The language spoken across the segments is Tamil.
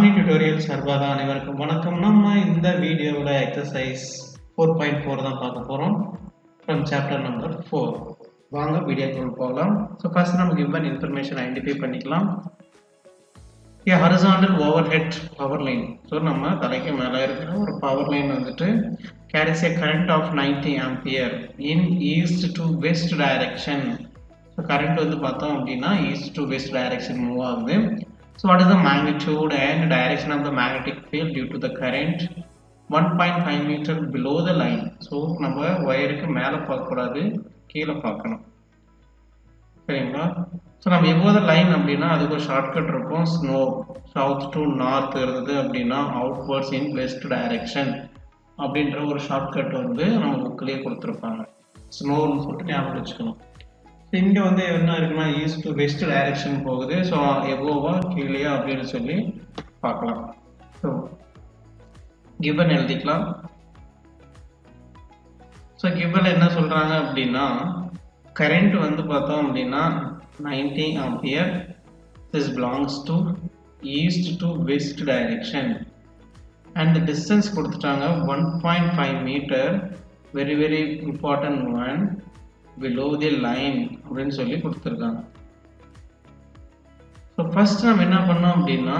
Agni tutorial சர்வாக அனைவருக்கும் வணக்கம். நம்ம இந்த வீடியோவில் எக்ஸசைஸ் 4.4 தான் பார்க்க போகிறோம் ஃப்ரம் சாப்டர் நம்பர் 4. வாங்க வீடியோக்குள் போகலாம். ஸோ ஃபர்ஸ்ட் நம்ம கிவன் இன்ஃபர்மேஷன் ஐடென்டிஃபை பண்ணிக்கலாம். Horizontal overhead power line. So நம்ம தலைக்கு மேலே இருக்கிற ஒரு பவர் லைன் வந்துட்டு carries a current of 90 ampere in east to west direction. So current வந்து பார்த்தோம் அப்படின்னா east to west direction move ஆகுது. So what is the magnitude and direction of the magnetic field due to the current 1.5 meter below the line? So நம்ம வயருக்கு மேலே பார்க்கக்கூடாது, கீழே பார்க்கணும், சரிங்களா? ஸோ நம்ம எப்போது லைன் அப்படின்னா அதுக்கு ஒரு ஷார்ட்கட் இருக்கும். ஸ்னோ சவுத் டு நார்த் இருந்தது அப்படின்னா அவுட்வர்ட்ஸ் இன் வெஸ்ட் டைரக்ஷன் அப்படின்ற ஒரு ஷார்ட்கட் வந்து நம்ம புக்கிலேயே கொடுத்துருப்பாங்க. ஸ்னோன்னு சொல்லிட்டு ஞாபகம் வச்சுக்கணும். இங்கே வந்து என்ன இருக்குன்னா ஈஸ்ட் டு வெஸ்ட் டைரக்ஷன் போகுது. ஸோ எவ்வளோவா கீழே அப்படின்னு சொல்லி பார்க்கலாம். ஸோ கிவன் எழுதிக்கலாம். ஸோ கிவன் என்ன சொல்கிறாங்க அப்படின்னா கரண்ட் வந்து பார்த்தோம் அப்படின்னா 90 ampere. This belongs to east to west direction and distance கொடுத்துட்டாங்க 1.5 metre. Very very important one, below the line அப்படின்னு சொல்லி கொடுத்துருக்காங்க. ஸோ ஃபர்ஸ்ட் நம்ம என்ன பண்ணோம் அப்படின்னா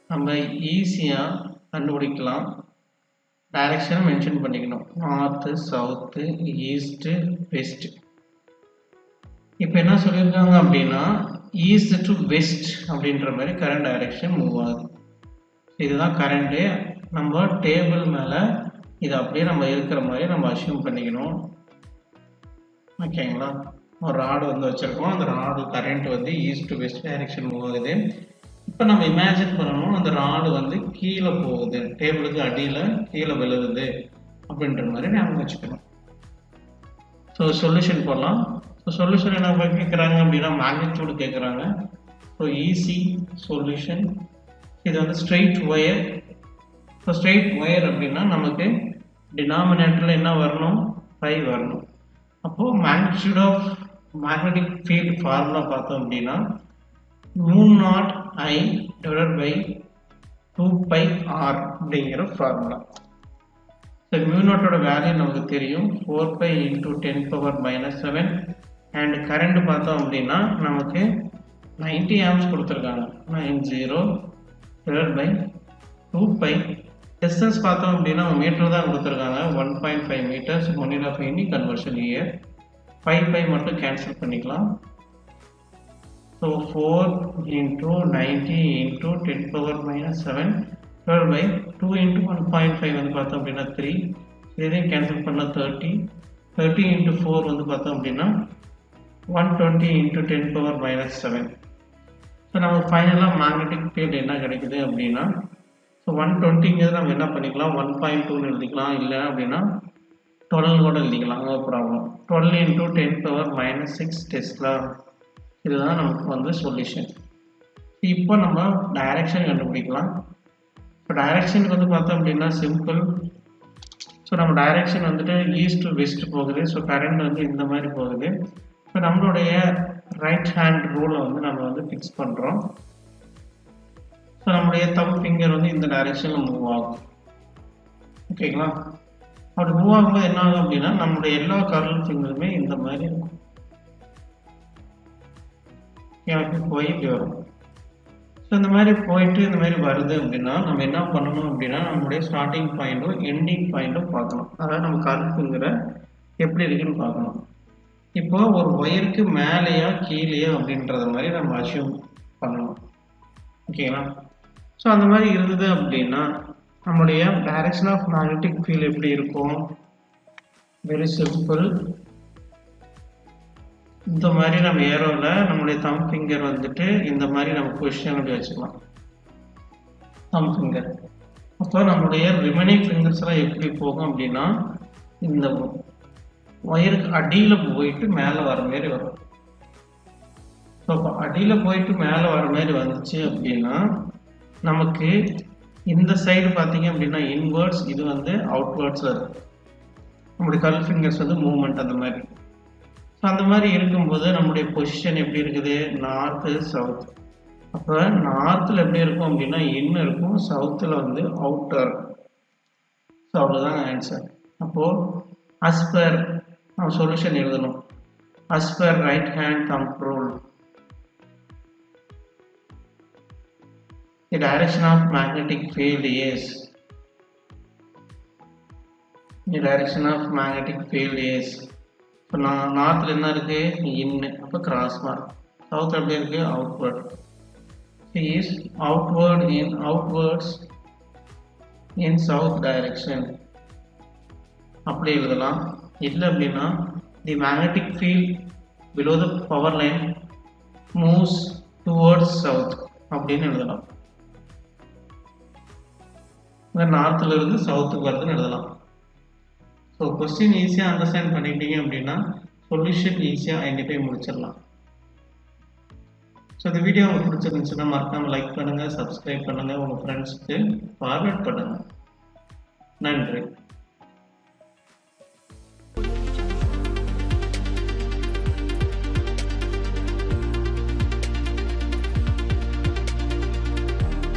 நம்ம ஈஸியாக கண்டுபிடிக்கலாம். டைரக்ஷன் மென்ஷன் பண்ணிக்கணும், நார்த்து சவுத்து ஈஸ்ட்டு வெஸ்ட். இப்போ என்ன சொல்லியிருக்காங்க அப்படின்னா ஈஸ்ட் டு வெஸ்ட் அப்படின்ற மாதிரி கரண்ட் டைரக்ஷன் மூவ் ஆகுது. இதுதான் கரண்ட்டு. நம்ம டேபிள் மேலே இதை அப்படியே நம்ம இருக்கிற மாதிரி நம்ம அஷ்யூம் பண்ணிக்கணும், ஓகேங்களா? ஒரு ராடு வந்து வச்சுருக்கோம். அந்த ராடு கரண்ட் வந்து east to west direction move ஆகுது. இப்போ நம்ம இமேஜின் பண்ணணும் அந்த ராடு வந்து கீழே போகுது, டேபிளுக்கு அடியில் கீழே விழுகுது அப்படின்ற மாதிரி ஞாபகம் வச்சுக்கணும். ஸோ சொல்யூஷன் போடலாம். ஸோ சொல்யூஷன் என்ன கேட்குறாங்க அப்படின்னா மேக்னிடியூடு கேட்குறாங்க. So easy solution. இது வந்து straight wire. So straight wire அப்படின்னா நமக்கு டினாமினேட்டரில் என்ன வரணும், 5 வரணும். அப்போது magnitude of magnetic field formula பார்த்தோம் அப்படின்னா μ0I டிவைடட் பை 2πr அப்படிங்கிற ஃபார்முலா. ஸோ μ0ஓட வேல்யூ நமக்கு தெரியும் 4π × 10⁻⁻7 அண்ட் கரண்ட் பார்த்தோம் அப்படின்னா நமக்கு 90 ஆம்ஸ் கொடுத்துருக்காங்க. 90 டிவைடட் பை 2π. டிஸ்டன்ஸ் பார்த்தோம் அப்படின்னா மீட்டர் தான் கொடுத்துருக்காங்க, 1.5 metres. Only of any conversion here 5π மட்டும் கேன்சல் பண்ணிக்கலாம். ஸோ 4 × 90 × 10⁻⁻7 டிவைட் பை 2 × 1.5 வந்து பார்த்தோம் அப்படின்னா 3. இதையும் கேன்சல் பண்ணால் 30. 30 × 4 வந்து பார்த்தோம் அப்படின்னா 120 × 10⁻⁻7. ஸோ நமக்கு ஃபைனலாக மேக்னெட்டிக் ஃபீல்டு என்ன கிடைக்குது அப்படின்னா ஸோ 120ங்கிறது நம்ம என்ன பண்ணிக்கலாம் 1.2ன்னு எழுதிக்கலாம், இல்லை அப்படின்னா 12 கூட எழுதிக்கலாம், நோ ப்ராப்ளம். 12 × 10⁻⁻6 டெஸ்லா. இதுதான் நமக்கு வந்து சொல்யூஷன். இப்போ நம்ம டைரக்ஷன் கண்டுபிடிக்கலாம். இப்போ டைரக்ஷனுக்கு வந்து பார்த்தோம் அப்படின்னா சிம்பிள். ஸோ நம்ம டைரக்ஷன் வந்துட்டு ஈஸ்ட் டு வெஸ்ட் போகுது. ஸோ கரண்ட் வந்து இந்த மாதிரி போகுது. இப்போ நம்மளுடைய ரைட் ஹேண்ட் ரூலை வந்து நம்ம வந்து ஃபிக்ஸ் பண்ணுறோம். ஸோ நம்முடைய தம் ஃபிங்கர் வந்து இந்த டைரெக்ஷனில் மூவ் ஆகும், ஓகேங்களா? அப்படி மூவ் ஆகும்போது என்ன ஆகும் அப்படின்னா நம்மளுடைய எல்லா கர்ல் ஃபிங்கருமே இந்த மாதிரி இருக்கும், போய் இப்படி வரும். ஸோ இந்த மாதிரி போயிட்டு இந்த மாதிரி வருது அப்படின்னா நம்ம என்ன பண்ணணும் அப்படின்னா நம்மளுடைய ஸ்டார்டிங் பாயிண்ட்டும் எண்டிங் பாயிண்ட்டும் பார்க்கணும். அதாவது நம்ம கர்ல் ஃபிங்கரை எப்படி இருக்குன்னு பார்க்கணும். இப்போ ஒரு ஒயருக்கு மேலேயா கீழேயா அப்படின்றத மாதிரி நம்ம அஷ்யூம் பண்ணணும், ஓகேங்களா? ஸோ அந்த மாதிரி இருந்தது அப்படின்னா நம்முடைய டைரக்ஷன் ஆஃப் மேக்னெட்டிக் ஃபீல்ட் எப்படி இருக்கும்? Very simple. இந்த மாதிரி நம்ம ஏரோவில் நம்மளுடைய தம் ஃபிங்கர் வந்துட்டு இந்த மாதிரி நம்ம பொசிஷன் அப்படி வச்சுக்கலாம், தம் ஃபிங்கர். அப்போ நம்மளுடைய ரிமைனிங் ஃபிங்கர்ஸ் எல்லாம் எப்படி போகும் அப்படின்னா இந்த ஒயருக்கு அடியில் போயிட்டு மேலே வர மாதிரி வரும். ஸோ இப்போ அடியில் போயிட்டு மேலே வர மாதிரி வந்துச்சு அப்படின்னா நமக்கு இந்த சைடு பார்த்தீங்க அப்படின்னா இன்வர்ட்ஸ், இது வந்து அவுட்வர்ட்ஸில் இருக்குது. நம்மளுடைய கர்ல் ஃபிங்கர்ஸ் வந்து மூவ்மெண்ட் அந்த மாதிரி. ஸோ அந்த மாதிரி இருக்கும்போது நம்முடைய பொசிஷன் எப்படி இருக்குது, நார்த்து சவுத். அப்போ நார்த்தில் எப்படி இருக்கும் அப்படின்னா இன் இருக்கும், சவுத்தில் வந்து அவுட்டர். ஸோ அவ்வளோதான் ஆன்சர். அப்போது as per நம்ம சொல்யூஷன் எழுதணும். as per right hand thumb rule, the direction of magnetic field is இப்போ நார்த்தில் என்ன இருக்கு இன்னு, அப்போ கிராஸ் மார்க். சவுத்தில் எப்படி இருக்கு outward. Is outwards in south direction அப்படி எழுதலாம். இல்லை அப்படின்னா the magnetic field below the power line moves towards south அப்படின்னு எழுதலாம். நார்த்தில் இருந்து சவுத்துக்கு வருதுன்னு எழுதலாம். ஸோ கொஸ்டின் ஈஸியாக அண்டர்ஸ்டாண்ட் பண்ணிட்டீங்க அப்படின்னா சொல்யூஷன் ஈஸியாக ஐடென்டிஃபை முடிச்சிடலாம். ஸோ இந்த வீடியோ உங்களுக்கு பிடிச்சிருந்துச்சுன்னா மறக்காமல் லைக் பண்ணுங்கள், சப்ஸ்கிரைப் பண்ணுங்கள், உங்கள் ஃப்ரெண்ட்ஸ்க்கு ஃபார்வர்ட் பண்ணுங்கள். நன்றி.